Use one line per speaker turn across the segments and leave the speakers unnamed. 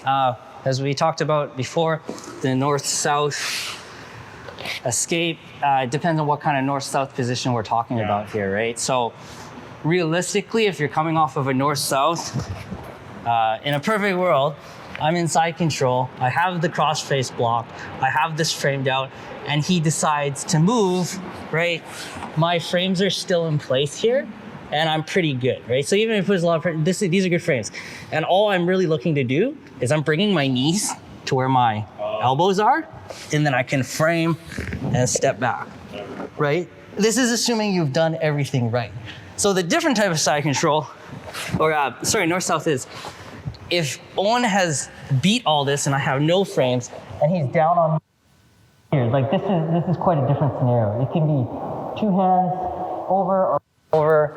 As we talked about before, the north-south escape, it depends on what kind of north-south position we're talking about here, right? So realistically, if you're coming off of a north-south, in a perfect world, I'm in side control, I have the cross-face block, I have this framed out, and he decides to move, right? My frames are still in place here, and I'm pretty good, right? So even if there's a lot of, these are good frames. And all I'm really looking to do is I'm bringing my knees to where my elbows are, and then I can frame and step back, right? This is assuming you've done everything right. So the different type of side control, or north-south is, if Owen has beat all this and I have no frames, and he's down on here, like this is quite a different scenario. It can be 2 hands over or over,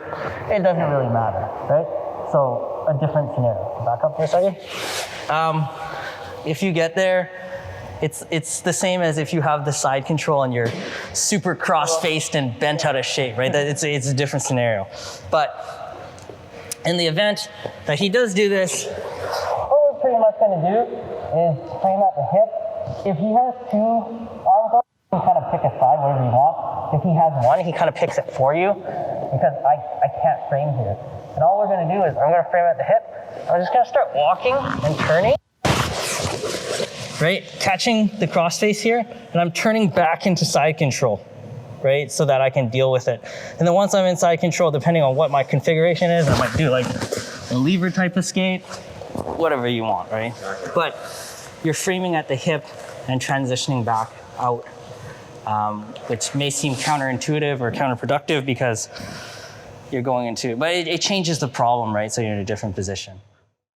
it doesn't really matter, right? So a different scenario. Back up for a second. If you get there, it's the same as if you have the side control and you're super cross-faced and bent out of shape, right? It's a different scenario. But in the event that he does do this, what we're pretty much gonna do is frame at the hip. If he has 2 arm guards, you can kind of pick a side, whatever you want. If he has 1, he kind of picks it for you, because I can't frame here. And all we're gonna do is I'm gonna frame at the hip. I'm just gonna start walking and turning, right? Catching the crossface here, and I'm turning back into side control, right? So that I can deal with it. And then once I'm in side control, depending on what my configuration is, I might do like a lever type escape, whatever you want, right? But you're framing at the hip and transitioning back out, which may seem counterintuitive or counterproductive because you're going into, but it changes the problem, right? So you're in a different position.